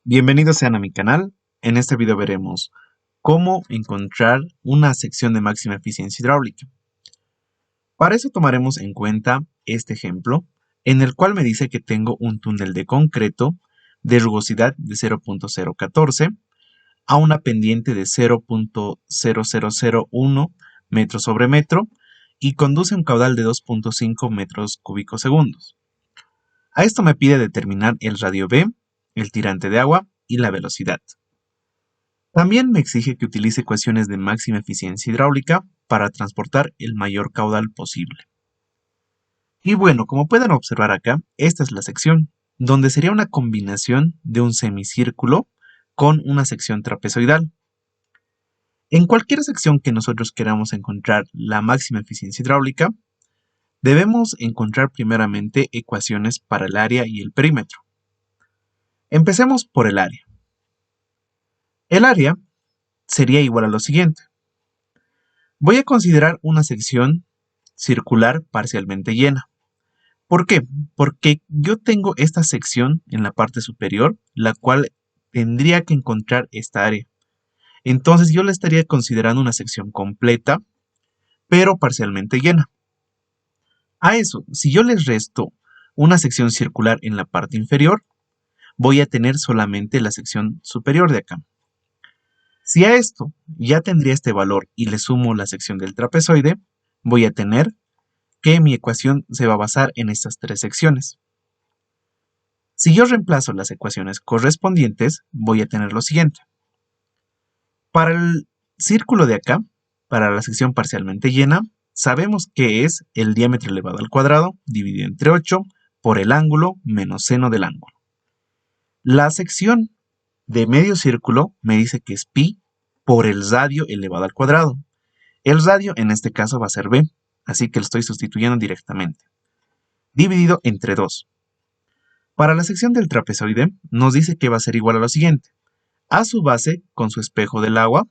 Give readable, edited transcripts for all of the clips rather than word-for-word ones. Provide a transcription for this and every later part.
Bienvenidos sean a mi canal. En este video veremos cómo encontrar una sección de máxima eficiencia hidráulica. Para eso tomaremos en cuenta este ejemplo, en el cual me dice que tengo un túnel de concreto de rugosidad de 0.014 a una pendiente de 0.0001 metro sobre metro y conduce un caudal de 2.5 metros cúbicos segundos. A esto me pide determinar el radio B, el tirante de agua y la velocidad. También me exige que utilice ecuaciones de máxima eficiencia hidráulica para transportar el mayor caudal posible. Y bueno, como pueden observar acá, esta es la sección, donde sería una combinación de un semicírculo con una sección trapezoidal. En cualquier sección que nosotros queramos encontrar la máxima eficiencia hidráulica, debemos encontrar primeramente ecuaciones para el área y el perímetro. Empecemos por el área. El área sería igual a lo siguiente. Voy a considerar una sección circular parcialmente llena. ¿Por qué? Porque yo tengo esta sección en la parte superior, la cual tendría que encontrar esta área. Entonces yo la estaría considerando una sección completa, pero parcialmente llena. A eso, si yo les resto una sección circular en la parte inferior, voy a tener solamente la sección superior de acá. Si a esto ya tendría este valor y le sumo la sección del trapezoide, voy a tener que mi ecuación se va a basar en estas tres secciones. Si yo reemplazo las ecuaciones correspondientes, voy a tener lo siguiente. Para el círculo de acá, para la sección parcialmente llena, sabemos que es el diámetro elevado al cuadrado dividido entre 8 por el ángulo menos seno del ángulo. La sección de medio círculo me dice que es pi por el radio elevado al cuadrado. El radio en este caso va a ser b, así que lo estoy sustituyendo directamente. Dividido entre 2. Para la sección del trapezoide nos dice que va a ser igual a lo siguiente. A su base con su espejo del agua,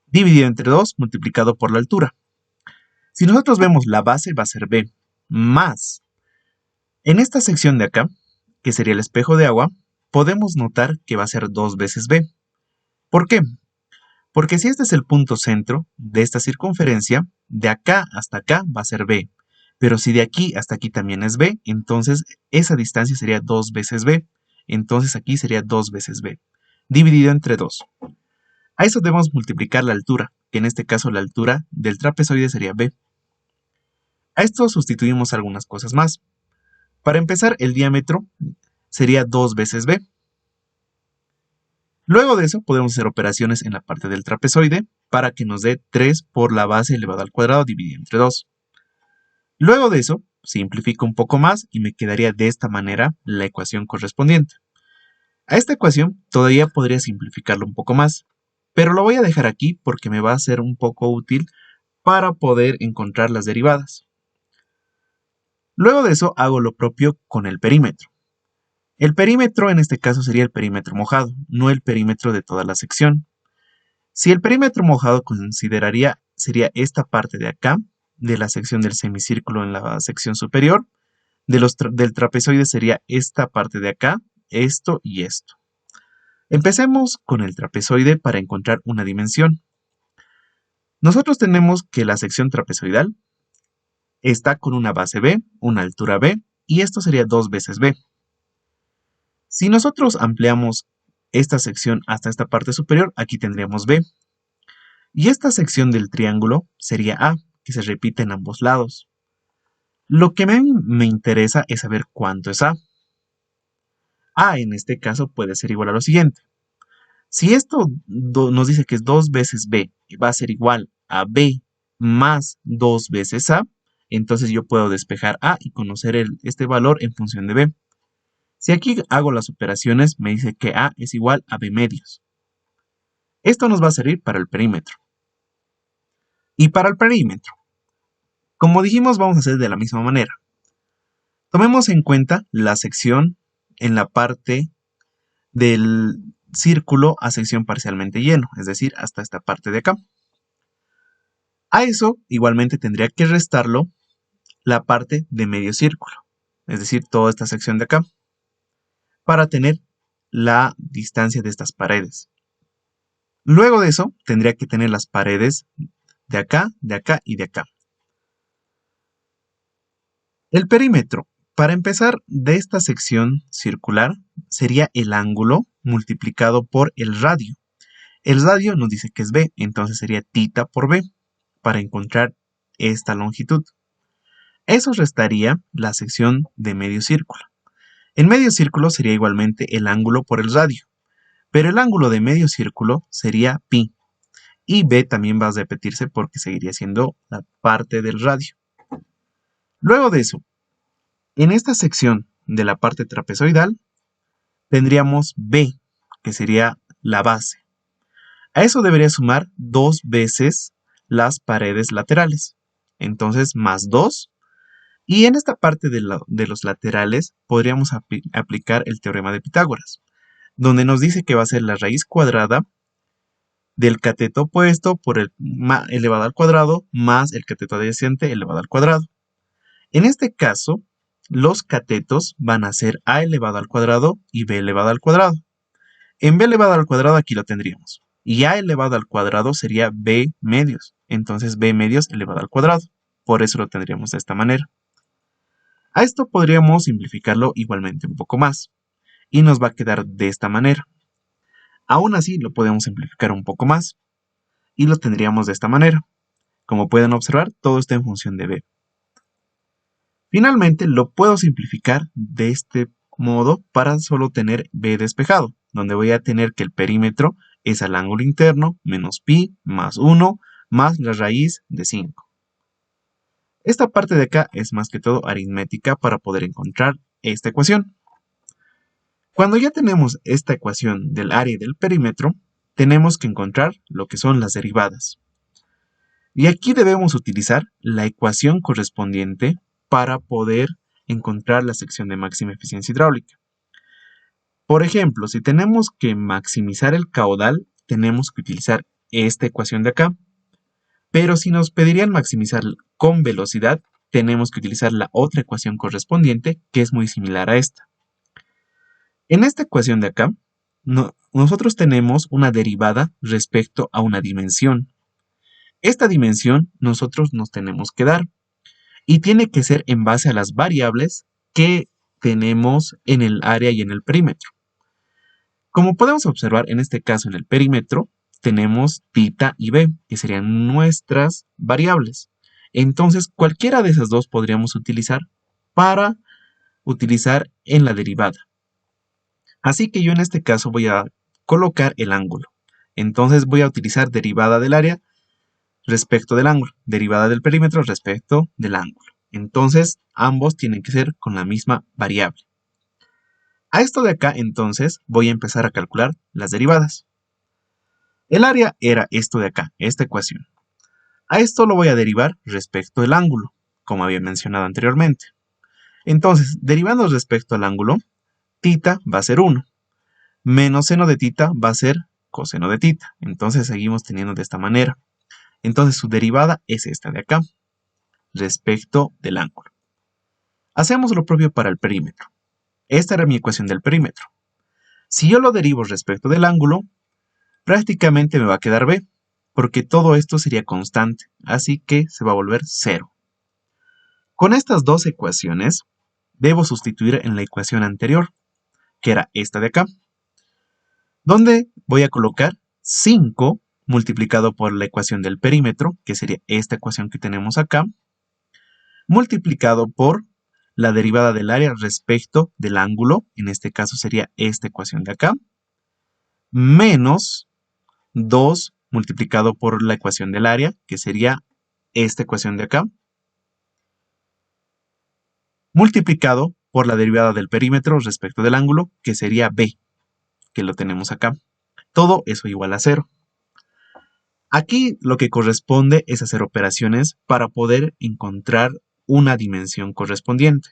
dividido entre 2 multiplicado por la altura. Si nosotros vemos la base va a ser b, más. En esta sección de acá, que sería el espejo de agua, podemos notar que va a ser 2 veces b. ¿Por qué? Porque si este es el punto centro de esta circunferencia, de acá hasta acá va a ser b. Pero si de aquí hasta aquí también es b, entonces esa distancia sería 2 veces b. Entonces aquí sería 2 veces b, dividido entre 2. A eso debemos multiplicar la altura, que en este caso la altura del trapezoide sería b. A esto sustituimos algunas cosas más. Para empezar, el diámetro sería 2 veces b. Luego de eso podemos hacer operaciones en la parte del trapezoide para que nos dé 3 por la base elevada al cuadrado dividido entre 2. Luego de eso, simplifico un poco más y me quedaría de esta manera la ecuación correspondiente. A esta ecuación todavía podría simplificarlo un poco más, pero lo voy a dejar aquí porque me va a ser un poco útil para poder encontrar las derivadas. Luego de eso hago lo propio con el perímetro. El perímetro en este caso sería el perímetro mojado, no el perímetro de toda la sección. Si el perímetro mojado sería esta parte de acá, de la sección del semicírculo en la sección superior, del trapezoide sería esta parte de acá, esto y esto. Empecemos con el trapezoide para encontrar una dimensión. Nosotros tenemos que la sección trapezoidal está con una base b, una altura b, y esto sería 2 veces b. Si nosotros ampliamos esta sección hasta esta parte superior, aquí tendríamos b. Y esta sección del triángulo sería a, que se repite en ambos lados. Lo que me interesa es saber cuánto es a. A en este caso puede ser igual a lo siguiente. Si esto nos dice que es 2 veces b y va a ser igual a b más 2 veces a, entonces yo puedo despejar a y conocer este valor en función de b. Si aquí hago las operaciones, me dice que a es igual a b medios. Esto nos va a servir para el perímetro. Y para el perímetro, como dijimos, vamos a hacer de la misma manera. Tomemos en cuenta la sección en la parte del círculo a sección parcialmente lleno, es decir, hasta esta parte de acá. A eso igualmente tendría que restarlo la parte de medio círculo, es decir, toda esta sección de acá, para tener la distancia de estas paredes. Luego de eso, tendría que tener las paredes de acá y de acá. El perímetro, para empezar, de esta sección circular, sería el ángulo multiplicado por el radio. El radio nos dice que es B, entonces sería θ por B, para encontrar esta longitud. Eso restaría la sección de medio círculo. En medio círculo sería igualmente el ángulo por el radio, pero el ángulo de medio círculo sería pi, y B también va a repetirse porque seguiría siendo la parte del radio. Luego de eso, en esta sección de la parte trapezoidal, tendríamos B, que sería la base. A eso debería sumar 2 veces las paredes laterales. Entonces, más 2. Y en esta parte de los laterales podríamos aplicar el teorema de Pitágoras, donde nos dice que va a ser la raíz cuadrada del cateto opuesto por el elevado al cuadrado más el cateto adyacente elevado al cuadrado. En este caso, los catetos van a ser a elevado al cuadrado y b elevado al cuadrado. En b elevado al cuadrado aquí lo tendríamos. Y a elevado al cuadrado sería b medios. Entonces b medios elevado al cuadrado. Por eso lo tendríamos de esta manera. A esto podríamos simplificarlo igualmente un poco más. Y nos va a quedar de esta manera. Aún así lo podemos simplificar un poco más. Y lo tendríamos de esta manera. Como pueden observar, todo está en función de b. Finalmente lo puedo simplificar de este modo para solo tener b despejado, donde voy a tener que el perímetro es al ángulo interno menos pi más 1 más la raíz de 5. Esta parte de acá es más que todo aritmética para poder encontrar esta ecuación. Cuando ya tenemos esta ecuación del área y del perímetro, tenemos que encontrar lo que son las derivadas. Y aquí debemos utilizar la ecuación correspondiente para poder encontrar la sección de máxima eficiencia hidráulica. Por ejemplo, si tenemos que maximizar el caudal, tenemos que utilizar esta ecuación de acá. Pero si nos pedirían maximizar con velocidad, tenemos que utilizar la otra ecuación correspondiente, que es muy similar a esta. En esta ecuación de acá, nosotros tenemos una derivada respecto a una dimensión. Esta dimensión nosotros nos tenemos que dar. Y tiene que ser en base a las variables que tenemos en el área y en el perímetro. Como podemos observar en este caso en el perímetro, tenemos θ y b, que serían nuestras variables. Entonces, cualquiera de esas dos podríamos utilizar para utilizar en la derivada. Así que yo en este caso voy a colocar el ángulo. Entonces voy a utilizar derivada del área respecto del ángulo, derivada del perímetro respecto del ángulo. Entonces, ambos tienen que ser con la misma variable. A esto de acá, entonces, voy a empezar a calcular las derivadas. El área era esto de acá, esta ecuación. A esto lo voy a derivar respecto del ángulo, como había mencionado anteriormente. Entonces, derivando respecto al ángulo, θ va a ser 1, menos seno de θ va a ser coseno de θ. Entonces, seguimos teniendo de esta manera. Entonces, su derivada es esta de acá, respecto del ángulo. Hacemos lo propio para el perímetro. Esta era mi ecuación del perímetro. Si yo lo derivo respecto del ángulo, prácticamente me va a quedar b, porque todo esto sería constante, así que se va a volver 0. Con estas dos ecuaciones, debo sustituir en la ecuación anterior, que era esta de acá, donde voy a colocar 5 multiplicado por la ecuación del perímetro, que sería esta ecuación que tenemos acá, multiplicado por la derivada del área respecto del ángulo, en este caso sería esta ecuación de acá, menos 2 multiplicado por la ecuación del área, que sería esta ecuación de acá, multiplicado por la derivada del perímetro respecto del ángulo, que sería b, que lo tenemos acá. Todo eso igual a 0. Aquí lo que corresponde es hacer operaciones para poder encontrar una dimensión correspondiente.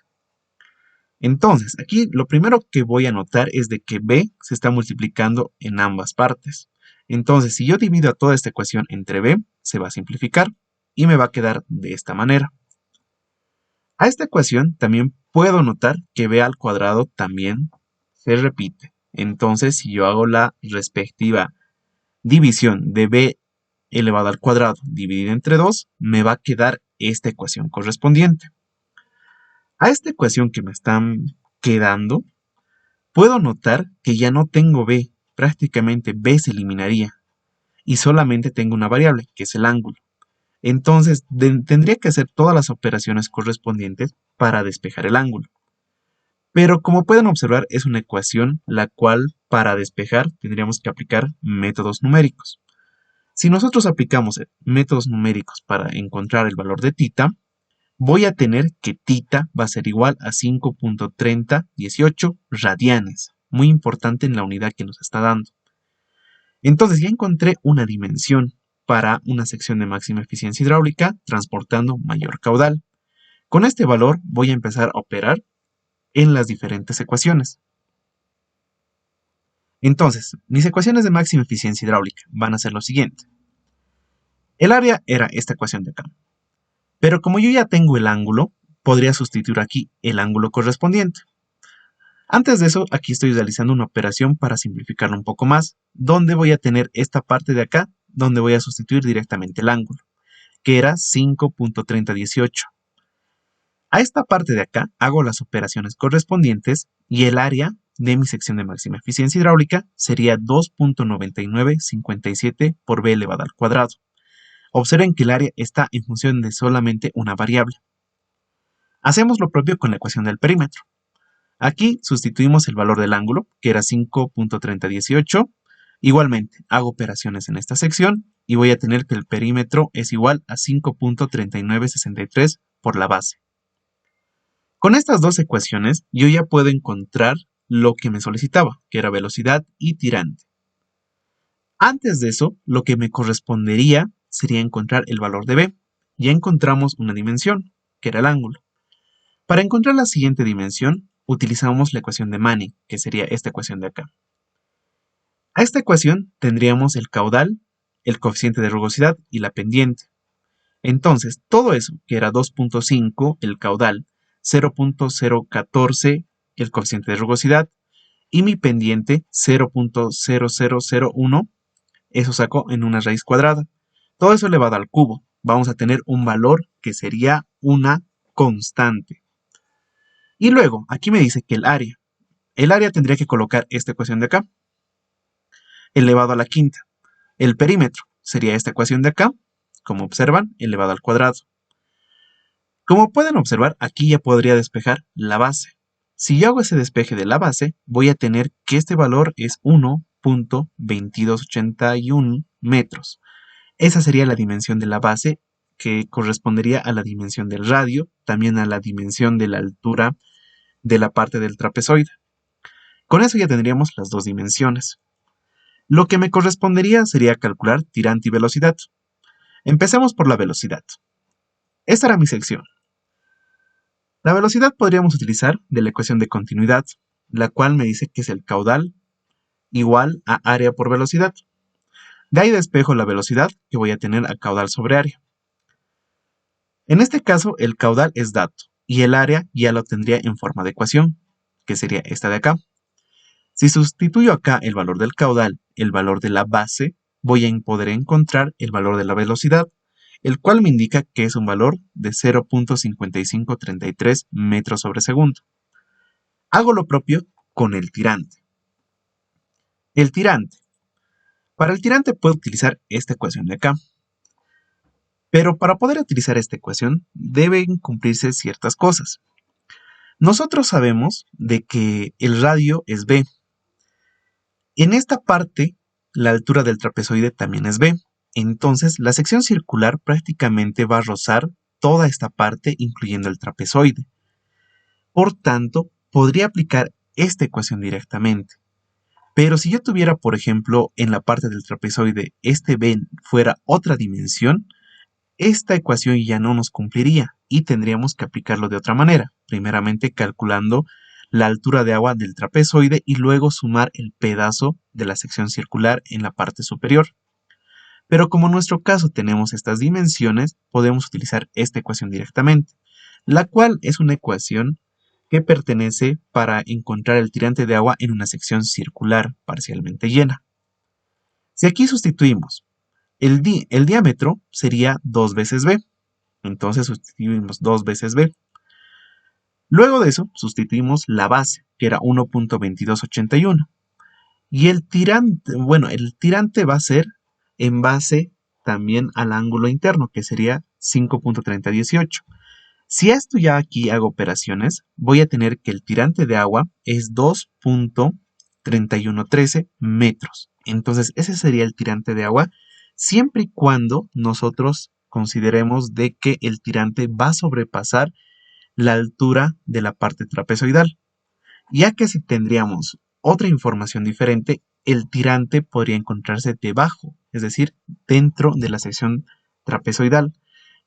Entonces, aquí lo primero que voy a notar es de que b se está multiplicando en ambas partes. Entonces, si yo divido a toda esta ecuación entre b, se va a simplificar y me va a quedar de esta manera. A esta ecuación también puedo notar que b al cuadrado también se repite. Entonces, si yo hago la respectiva división de b elevado al cuadrado dividido entre 2, me va a quedar esta ecuación correspondiente. A esta ecuación que me están quedando, puedo notar que ya no tengo b, prácticamente b se eliminaría, y solamente tengo una variable, que es el ángulo. Entonces, tendría que hacer todas las operaciones correspondientes para despejar el ángulo. Pero como pueden observar, es una ecuación la cual para despejar tendríamos que aplicar métodos numéricos. Si nosotros aplicamos métodos numéricos para encontrar el valor de θ, voy a tener que θ va a ser igual a 5.3018 radianes. Muy importante en la unidad que nos está dando. Entonces ya encontré una dimensión para una sección de máxima eficiencia hidráulica transportando mayor caudal. Con este valor voy a empezar a operar en las diferentes ecuaciones. Entonces, mis ecuaciones de máxima eficiencia hidráulica van a ser lo siguiente. El área era esta ecuación de acá. Pero como yo ya tengo el ángulo, podría sustituir aquí el ángulo correspondiente. Antes de eso, aquí estoy realizando una operación para simplificarlo un poco más, donde voy a tener esta parte de acá, donde voy a sustituir directamente el ángulo, que era 5.3018. A esta parte de acá hago las operaciones correspondientes y el área de mi sección de máxima eficiencia hidráulica sería 2.9957 por b elevado al cuadrado. Observen que el área está en función de solamente una variable. Hacemos lo propio con la ecuación del perímetro. Aquí sustituimos el valor del ángulo, que era 5.3018. Igualmente, hago operaciones en esta sección y voy a tener que el perímetro es igual a 5.3963 por la base. Con estas dos ecuaciones, yo ya puedo encontrar lo que me solicitaba, que era velocidad y tirante. Antes de eso, lo que me correspondería sería encontrar el valor de b. Ya encontramos una dimensión, que era el ángulo. Para encontrar la siguiente dimensión, utilizamos la ecuación de Manning, que sería esta ecuación de acá. A esta ecuación tendríamos el caudal, el coeficiente de rugosidad y la pendiente. Entonces, todo eso, que era 2.5, el caudal, 0.014, el coeficiente de rugosidad, y mi pendiente, 0.0001, eso sacó en una raíz cuadrada. Todo eso elevado al cubo. Vamos a tener un valor que sería una constante. Y luego, aquí me dice que el área. El área tendría que colocar esta ecuación de acá, elevado a la quinta. El perímetro sería esta ecuación de acá, como observan, elevado al cuadrado. Como pueden observar, aquí ya podría despejar la base. Si yo hago ese despeje de la base, voy a tener que este valor es 1.2281 metros. Esa sería la dimensión de la base, que correspondería a la dimensión del radio, también a la dimensión de la altura de la parte del trapezoide. Con eso ya tendríamos las dos dimensiones. Lo que me correspondería sería calcular tirante y velocidad. Empecemos por la velocidad. Esta era mi sección. La velocidad podríamos utilizar de la ecuación de continuidad, la cual me dice que es el caudal igual a área por velocidad. De ahí despejo la velocidad que voy a tener a caudal sobre área. En este caso, el caudal es dato y el área ya lo tendría en forma de ecuación, que sería esta de acá. Si sustituyo acá el valor del caudal, el valor de la base, voy a poder encontrar el valor de la velocidad, el cual me indica que es un valor de 0.5533 metros sobre segundo. Hago lo propio con el tirante. El tirante. Para el tirante puedo utilizar esta ecuación de acá. Pero para poder utilizar esta ecuación deben cumplirse ciertas cosas. Nosotros sabemos de que el radio es b. En esta parte, la altura del trapezoide también es b. Entonces, la sección circular prácticamente va a rozar toda esta parte, incluyendo el trapezoide. Por tanto, podría aplicar esta ecuación directamente. Pero si yo tuviera, por ejemplo, en la parte del trapezoide, este b fuera otra dimensión, esta ecuación ya no nos cumpliría y tendríamos que aplicarlo de otra manera. Primeramente calculando la altura de agua del trapezoide y luego sumar el pedazo de la sección circular en la parte superior. Pero como en nuestro caso tenemos estas dimensiones, podemos utilizar esta ecuación directamente, la cual es una ecuación que pertenece para encontrar el tirante de agua en una sección circular parcialmente llena. Si aquí sustituimos el diámetro sería 2 veces B, entonces sustituimos 2 veces B. Luego de eso sustituimos la base, que era 1.2281. Y el tirante va a ser en base también al ángulo interno, que sería 5.3018. Si a esto ya aquí hago operaciones, voy a tener que el tirante de agua es 2.3113 metros. Entonces ese sería el tirante de agua, siempre y cuando nosotros consideremos de que el tirante va a sobrepasar la altura de la parte trapezoidal. Ya que si tendríamos otra información diferente, el tirante podría encontrarse debajo, es decir, dentro de la sección trapezoidal.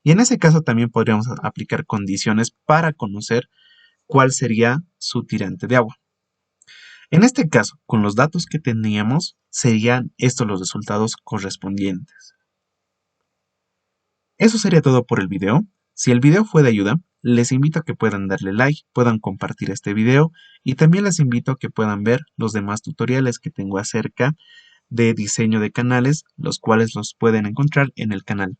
Y en ese caso también podríamos aplicar condiciones para conocer cuál sería su tirante de agua. En este caso, con los datos que teníamos, serían estos los resultados correspondientes. Eso sería todo por el video. Si el video fue de ayuda, les invito a que puedan darle like, puedan compartir este video y también les invito a que puedan ver los demás tutoriales que tengo acerca de diseño de canales, los cuales los pueden encontrar en el canal.